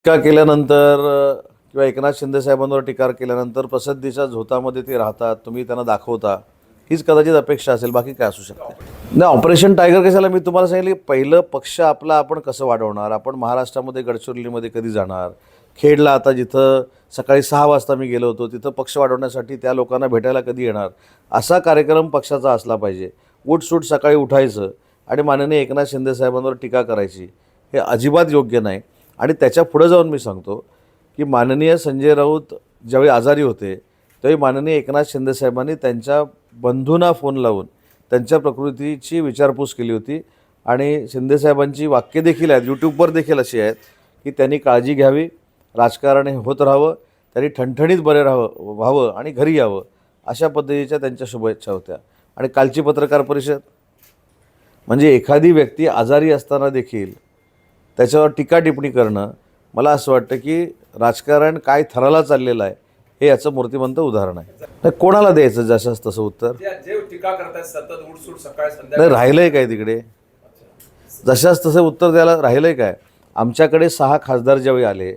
टीका केल्यानंतर किंवा एकनाथ शिंदे साहेबांवर टीका केल्यानंतर प्रसिद्धीच्या झोतामध्ये ते राहतात, तुम्ही त्यांना दाखवता, हीच कदाचित अपेक्षा असेल, बाकी काय असू शकते. नाही, ऑपरेशन टायगर कशाला मी तुम्हाला सांगितलं की पहिलं पक्ष आपला आपण कसं वाढवणार, आपण महाराष्ट्रामध्ये गडचिरोलीमध्ये कधी जाणार, खेडला आता जिथं सकाळी 6 वाजता मी गेलो होतो तिथं पक्ष वाढवण्यासाठी त्या लोकांना भेटायला कधी येणार, असा कार्यक्रम पक्षाचा असला पाहिजे. उठसूट सकाळी उठायचं आणि माननीय एकनाथ शिंदे साहेबांवर टीका करायची हे अजिबात योग्य नाही. आणि त्याच्या पुढे जाऊन मी सांगतो की माननीय संजय राऊत ज्यावेळी आजारी होते त्यावेळी माननीय एकनाथ शिंदे साहेबांनी त्यांच्या बंधूंना फोन लावून त्यांच्या प्रकृतीची विचारपूस केली होती. आणि शिंदे साहेबांची वाक्य देखील आहेत, यूट्यूबवर देखील अशी आहेत की त्यांनी काळजी घ्यावी, राजकारण हे होत राहावं, त्यांनी ठणठणीत बरे व्हावं आणि घरी यावं, अशा पद्धतीच्या त्यांच्या शुभेच्छा होत्या. आणि कालची पत्रकार परिषद म्हणजे एखादी व्यक्ती आजारी असताना देखील त्याच्यावर टीका टिप्पणी करणं, मला असं वाटतं की राजकारण काय थराला चाललेलं आहे हे याचं मूर्तिमंत उदाहरण आहे. तर कोणाला द्यायचं जशास तसं उत्तर? जे टीका करतात सतत उठसूट सकाळ नाही, संध्याकाळ राहिलंय काय तिकडे? जशास तसं उत्तर द्यायला राहिलंय काय? आमच्याकडे 6 खासदार ज्यावेळी आले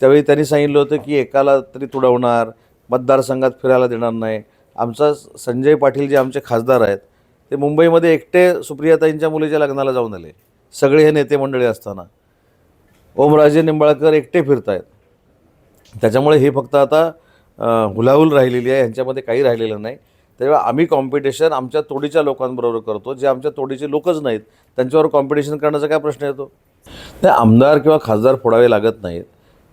त्यावेळी त्यांनी सांगितलं होतं की एकाला तरी तुडवणार, मतदारसंघात फिरायला देणार नाही. आमचा संजय पाटील जे आमचे खासदार आहेत ते मुंबईमध्ये एकटे सुप्रियाताईंच्या मुलीच्या लग्नाला जाऊन आले, सगळे हे नेते मंडळी असताना. ओमराजे निंबाळकर एकटे फिरत आहेत. त्याच्यामुळे हे फक्त आता हुलाहुल राहिलेली आहे, यांच्यामध्ये काही राहिलेलं नाही. तेव्हा आम्ही कॉम्पिटिशन आमच्या तोडीच्या लोकांबरोबर करतो, जे आमच्या तोडीचे लोकच नाहीत त्यांच्यावर कॉम्पिटिशन करण्याचा काय प्रश्न येतो? ते आमदार किंवा खासदार फोडावे लागत नाहीत.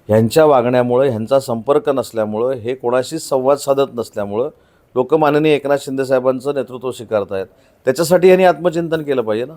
ह्यांच्या वागण्यामुळे, ह्यांचा संपर्क नसल्यामुळं, हे कोणाशीच संवाद साधत नसल्यामुळं लोक माननीय एकनाथ शिंदे साहेबांचं नेतृत्व स्वीकारत आहेत. त्याच्यासाठी यांनी आत्मचिंतन केलं पाहिजे ना.